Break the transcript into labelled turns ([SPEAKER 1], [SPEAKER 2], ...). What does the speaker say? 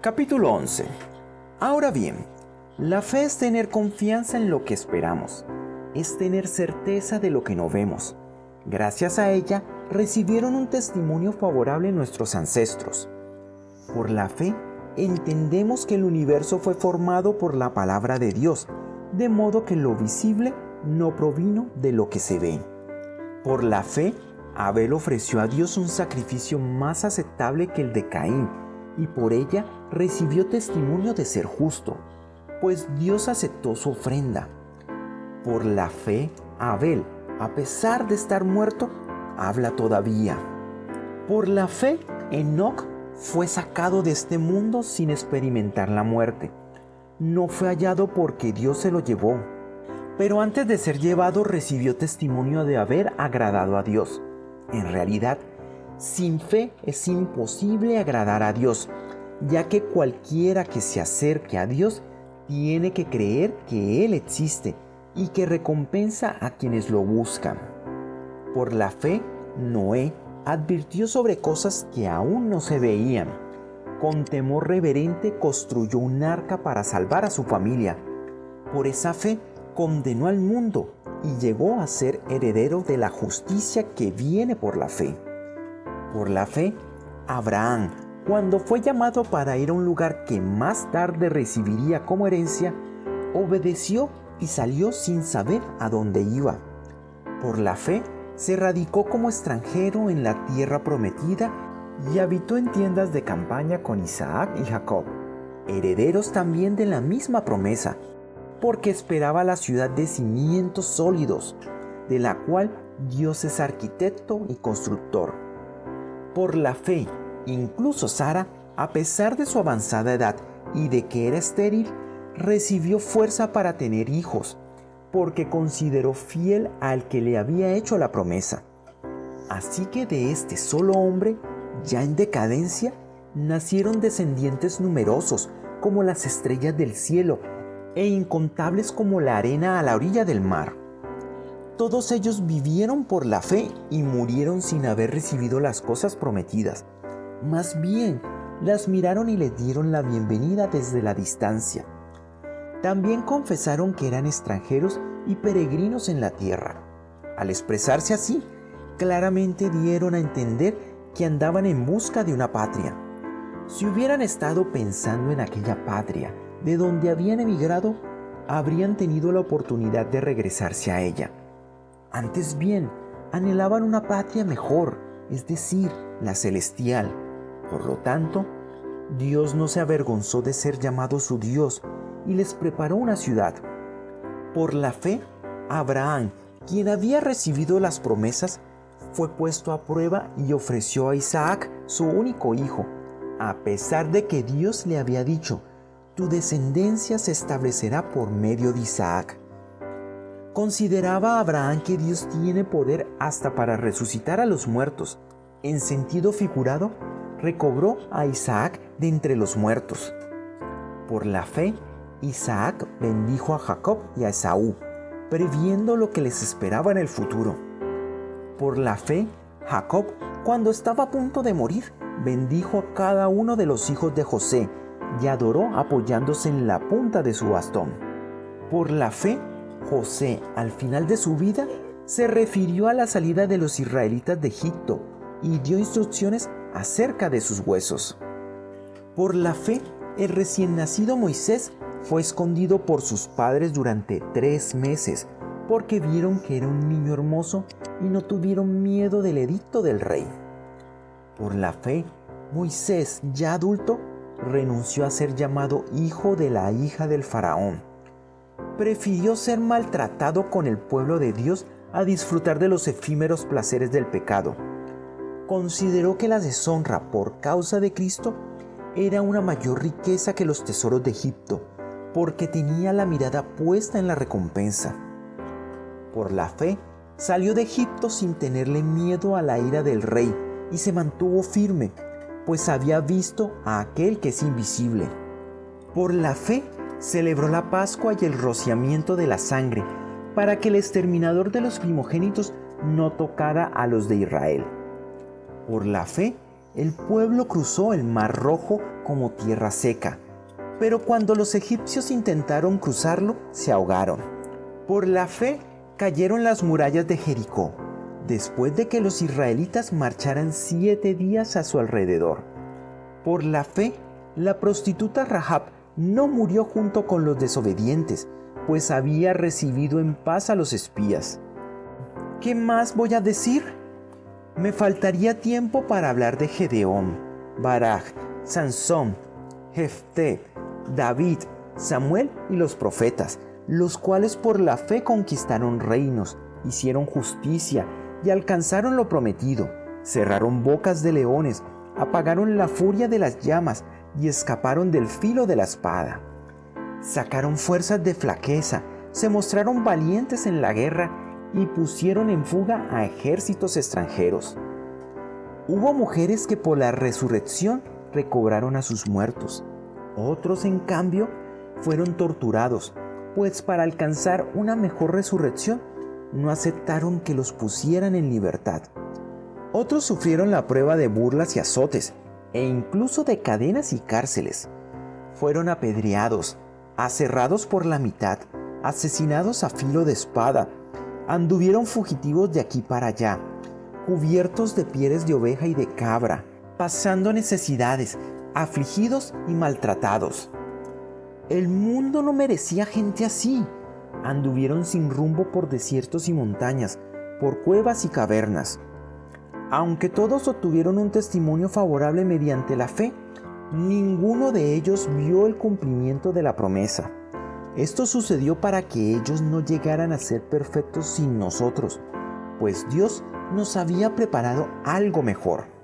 [SPEAKER 1] Capítulo 11. Ahora bien, la fe es tener confianza en lo que esperamos, es tener certeza de lo que no vemos. Gracias a ella recibieron un testimonio favorable nuestros ancestros. Por la fe, entendemos que el universo fue formado por la palabra de Dios, de modo que lo visible no provino de lo que se ve. Por la fe, Abel ofreció a Dios un sacrificio más aceptable que el de Caín, y por ella recibió testimonio de ser justo, pues Dios aceptó su ofrenda. Por la fe, Abel, a pesar de estar muerto, habla todavía. Por la fe, Enoc fue sacado de este mundo sin experimentar la muerte. No fue hallado porque Dios se lo llevó, pero antes de ser llevado recibió testimonio de haber agradado a Dios. En realidad, sin fe es imposible agradar a Dios, ya que cualquiera que se acerque a Dios tiene que creer que Él existe y que recompensa a quienes lo buscan. Por la fe, Noé advirtió sobre cosas que aún no se veían. Con temor reverente construyó un arca para salvar a su familia. Por esa fe condenó al mundo y llegó a ser heredero de la justicia que viene por la fe. Por la fe, Abraham, cuando fue llamado para ir a un lugar que más tarde recibiría como herencia, obedeció y salió sin saber a dónde iba. Por la fe, se radicó como extranjero en la tierra prometida y habitó en tiendas de campaña con Isaac y Jacob, herederos también de la misma promesa, porque esperaba la ciudad de cimientos sólidos, de la cual Dios es arquitecto y constructor. Por la fe, incluso Sara, a pesar de su avanzada edad y de que era estéril, recibió fuerza para tener hijos, porque consideró fiel al que le había hecho la promesa. Así que de este solo hombre, ya en decadencia, nacieron descendientes numerosos como las estrellas del cielo e incontables como la arena a la orilla del mar. Todos ellos vivieron por la fe y murieron sin haber recibido las cosas prometidas. Más bien, las miraron y les dieron la bienvenida desde la distancia. También confesaron que eran extranjeros y peregrinos en la tierra. Al expresarse así, claramente dieron a entender que andaban en busca de una patria. Si hubieran estado pensando en aquella patria de donde habían emigrado, habrían tenido la oportunidad de regresarse a ella. Antes bien, anhelaban una patria mejor, es decir, la celestial. Por lo tanto, Dios no se avergonzó de ser llamado su Dios y les preparó una ciudad. Por la fe, Abraham, quien había recibido las promesas, fue puesto a prueba y ofreció a Isaac, su único hijo, a pesar de que Dios le había dicho: tu descendencia se establecerá por medio de Isaac. Consideraba Abraham que Dios tiene poder hasta para resucitar a los muertos. En sentido figurado, recobró a Isaac de entre los muertos. Por la fe, Isaac bendijo a Jacob y a Esaú, previendo lo que les esperaba en el futuro. Por la fe, Jacob, cuando estaba a punto de morir, bendijo a cada uno de los hijos de José y adoró apoyándose en la punta de su bastón. Por la fe, José, al final de su vida, se refirió a la salida de los israelitas de Egipto y dio instrucciones acerca de sus huesos. Por la fe, el recién nacido Moisés fue escondido por sus padres durante 3 meses, porque vieron que era un niño hermoso y no tuvieron miedo del edicto del rey. Por la fe, Moisés, ya adulto, renunció a ser llamado hijo de la hija del faraón. Prefirió ser maltratado con el pueblo de Dios a disfrutar de los efímeros placeres del pecado. Consideró que la deshonra por causa de Cristo era una mayor riqueza que los tesoros de Egipto, porque tenía la mirada puesta en la recompensa. Por la fe, salió de Egipto sin tenerle miedo a la ira del rey y se mantuvo firme, pues había visto a aquel que es invisible. Por la fe, celebró la Pascua y el rociamiento de la sangre, para que el exterminador de los primogénitos no tocara a los de Israel. Por la fe, el pueblo cruzó el Mar Rojo como tierra seca. Pero cuando los egipcios intentaron cruzarlo, se ahogaron. Por la fe cayeron las murallas de Jericó, después de que los israelitas marcharan 7 días a su alrededor. Por la fe, la prostituta Rahab no murió junto con los desobedientes, pues había recibido en paz a los espías. ¿Qué más voy a decir? Me faltaría tiempo para hablar de Gedeón, Barak, Sansón, Jefté, David, Samuel y los profetas, los cuales por la fe conquistaron reinos, hicieron justicia y alcanzaron lo prometido, cerraron bocas de leones, apagaron la furia de las llamas y escaparon del filo de la espada. Sacaron fuerzas de flaqueza, se mostraron valientes en la guerra y pusieron en fuga a ejércitos extranjeros. Hubo mujeres que por la resurrección recobraron a sus muertos. Otros, en cambio, fueron torturados, pues para alcanzar una mejor resurrección no aceptaron que los pusieran en libertad. Otros sufrieron la prueba de burlas y azotes, e incluso de cadenas y cárceles. Fueron apedreados, aserrados por la mitad, asesinados a filo de espada, anduvieron fugitivos de aquí para allá, cubiertos de pieles de oveja y de cabra, pasando necesidades, afligidos y maltratados. El mundo no merecía gente así. Anduvieron sin rumbo por desiertos y montañas, por cuevas y cavernas. Aunque todos obtuvieron un testimonio favorable mediante la fe, ninguno de ellos vio el cumplimiento de la promesa. Esto sucedió para que ellos no llegaran a ser perfectos sin nosotros, pues Dios nos había preparado algo mejor.